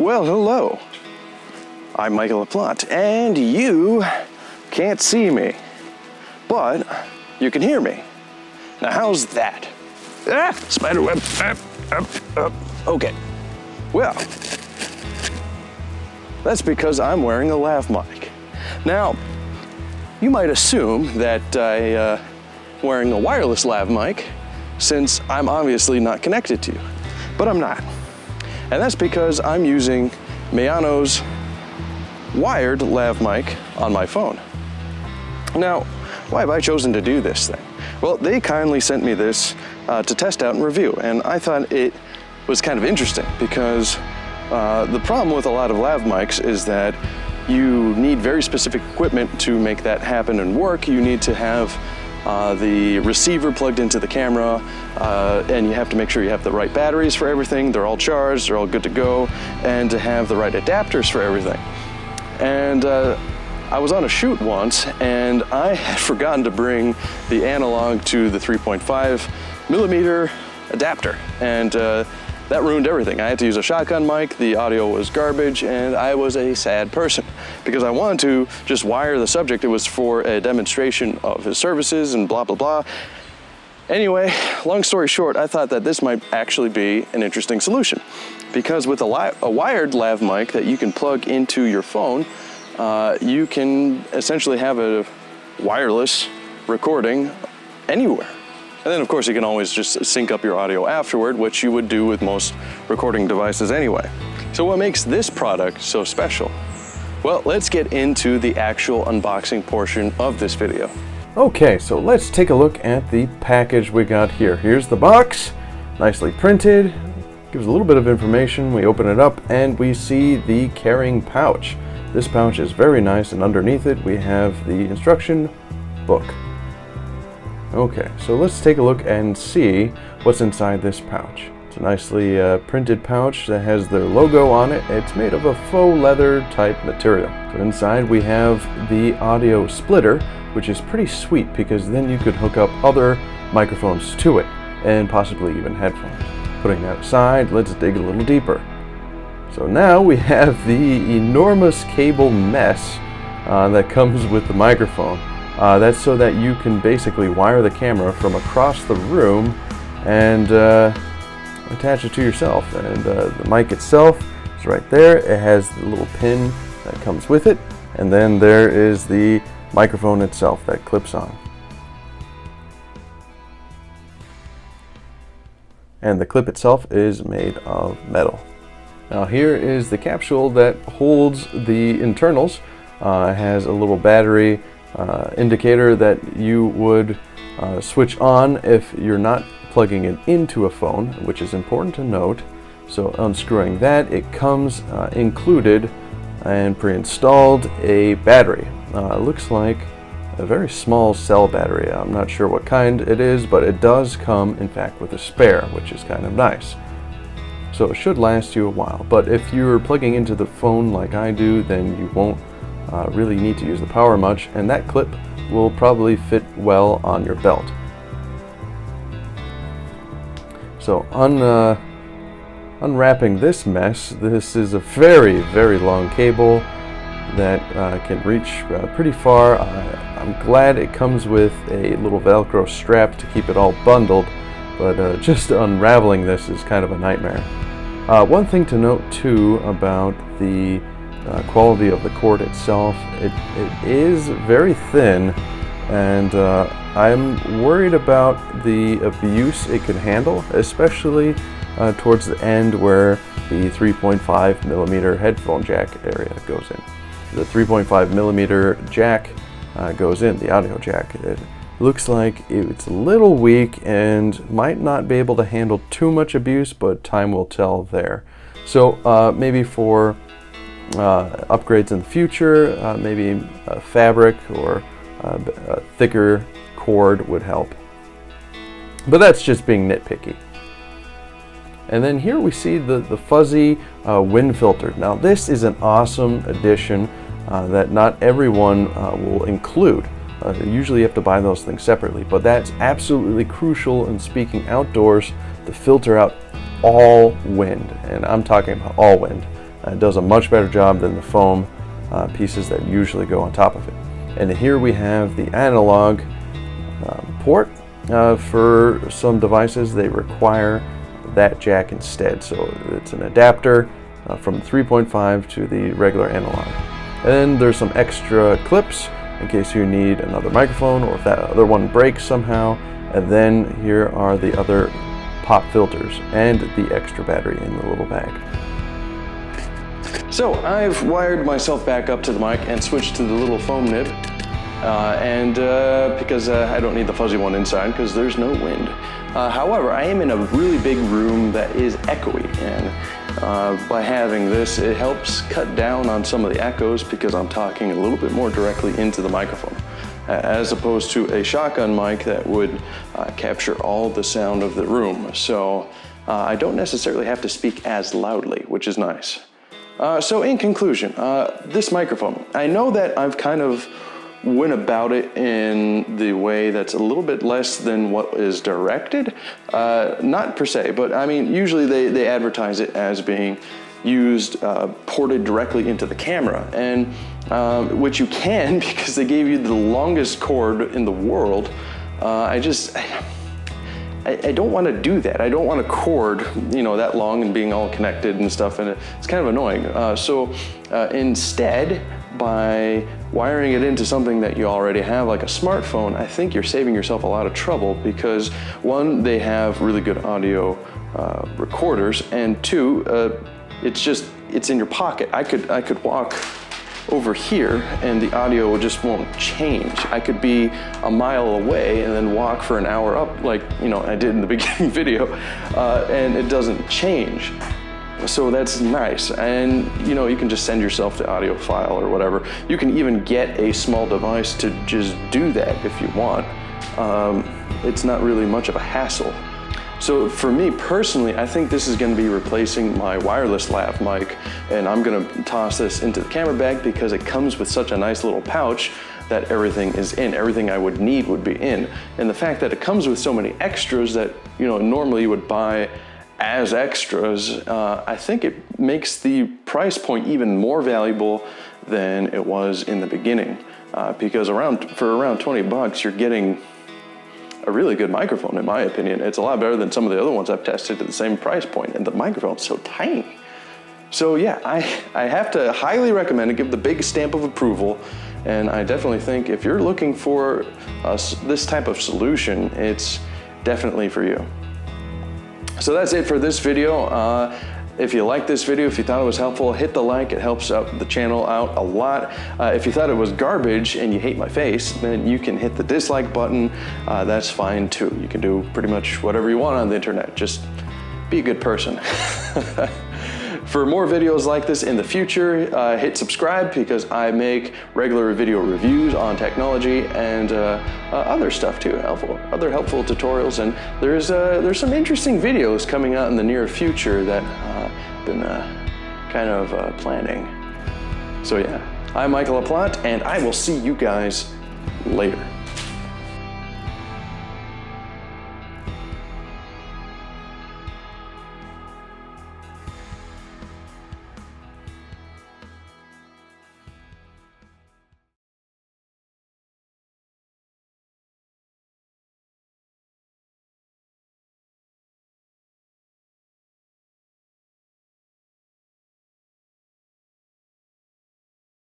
Well, hello. I'm Michael Laplanet, and you can't see me, but you can hear me. Now, how's that? Ah, spiderweb, up. Okay, well, that's because I'm wearing a lav mic. Now, you might assume that I'm wearing a wireless lav mic since I'm obviously not connected to you, but I'm not. And that's because I'm using Maono's wired lav mic on my phone. Now, why have I chosen to do this thing? Well, they kindly sent me this to test out and review, and I thought it was kind of interesting because the problem with a lot of lav mics is that you need very specific equipment to make that happen and work. You need to have the receiver plugged into the camera, and you have to make sure you have the right batteries for everything. They're all charged, they're all good to go, and to have the right adapters for everything. And I was on a shoot once, and I had forgotten to bring the analog to the 3.5 millimeter adapter, and that ruined everything. I had to use a shotgun mic, the audio was garbage, and I was a sad person because I wanted to just wire the subject. It was for a demonstration of his services and blah, blah, blah. Anyway, long story short, I thought that this might actually be an interesting solution because with a wired lav mic that you can plug into your phone, you can essentially have a wireless recording anywhere. And then of course you can always just sync up your audio afterward, which you would do with most recording devices anyway. So what makes this product so special? Well, let's get into the actual unboxing portion of this video. Okay, so let's take a look at the package we got here. Here's the box, nicely printed, gives a little bit of information. We open it up and we see the carrying pouch. This pouch is very nice, and underneath it we have the instruction book. Okay, so let's take a look and see what's inside this pouch. It's a nicely printed pouch that has their logo on it. It's made of a faux leather type material. So inside we have the audio splitter, which is pretty sweet because then you could hook up other microphones to it and possibly even headphones. Putting that aside, let's dig a little deeper. So now we have the enormous cable mess that comes with the microphone. That's so that you can basically wire the camera from across the room and attach it to yourself. And the mic itself is right there. It has the little pin that comes with it. And then there is the microphone itself that clips on. And the clip itself is made of metal. Now here is the capsule that holds the internals. It has a little battery indicator that you would switch on if you're not plugging it into a phone, which is important to note. So unscrewing that, it comes included and pre-installed a battery. It looks like a very small cell battery. I'm not sure what kind it is, but it does come in fact with a spare, which is kind of nice. So it should last you a while, but if you're plugging into the phone like I do, then you won't really need to use the power much, and that clip will probably fit well on your belt. So unwrapping this mess, this is a very, very long cable that can reach pretty far. I'm glad it comes with a little Velcro strap to keep it all bundled, but just unraveling this is kind of a nightmare. One thing to note too about the quality of the cord itself, it is very thin, and I'm worried about the abuse it could handle, especially towards the end where the 3.5 millimeter headphone jack area goes in. The 3.5 millimeter jack goes in, the audio jack. It looks like it's a little weak and might not be able to handle too much abuse, but time will tell there. So maybe for upgrades in the future, maybe a fabric or a thicker cord would help. But that's just being nitpicky. And then here we see the fuzzy wind filter. Now this is an awesome addition that not everyone will include. Usually you have to buy those things separately, but that's absolutely crucial in speaking outdoors to filter out all wind, and I'm talking about all wind. It does a much better job than the foam pieces that usually go on top of it. And here we have the analog port. For some devices, they require that jack instead. So it's an adapter from 3.5 to the regular analog. And then there's some extra clips in case you need another microphone or if that other one breaks somehow. And then here are the other pop filters and the extra battery in the little bag. So I've wired myself back up to the mic and switched to the little foam nib. Because I don't need the fuzzy one inside because there's no wind. However, I am in a really big room that is echoey, and by having this, it helps cut down on some of the echoes because I'm talking a little bit more directly into the microphone, as opposed to a shotgun mic that would capture all the sound of the room. So I don't necessarily have to speak as loudly, which is nice. So in conclusion, this microphone, I know that I've kind of went about it in the way that's a little bit less than what is directed. Not per se, but I mean, usually they advertise it as being used, ported directly into the camera, and which you can because they gave you the longest cord in the world. I don't want to do that. I don't want a cord, that long and being all connected and stuff, and it's kind of annoying. So instead, by wiring it into something that you already have, like a smartphone, I think you're saving yourself a lot of trouble because one, they have really good audio recorders, and two, it's in your pocket. I could walk over here and the audio just won't change. I could be a mile away and then walk for an hour up like I did in the beginning video, and it doesn't change. So that's nice, and you can just send yourself the audio file or whatever. You can even get a small device to just do that if you want. It's not really much of a hassle. So for me personally, I think this is going to be replacing my wireless lav mic, and I'm going to toss this into the camera bag because it comes with such a nice little pouch that everything is in. Everything I would need would be in. And the fact that it comes with so many extras that normally you would buy as extras, I think it makes the price point even more valuable than it was in the beginning. Because for around 20 bucks, you're getting a really good microphone, in my opinion. It's a lot better than some of the other ones I've tested at the same price point, and the microphone's so tiny. So yeah, I have to highly recommend it, give the big stamp of approval, and I definitely think if you're looking for this type of solution, it's definitely for you. So that's it for this video. If you liked this video, if you thought it was helpful, hit the like. It helps out the channel out a lot. If you thought it was garbage and you hate my face, then you can hit the dislike button. That's fine too. You can do pretty much whatever you want on the internet. Just be a good person. For more videos like this in the future, hit subscribe because I make regular video reviews on technology and other stuff too, other helpful tutorials, and there's some interesting videos coming out in the near future that I've been kind of planning. So yeah, I'm Michael Laplanet, and I will see you guys later.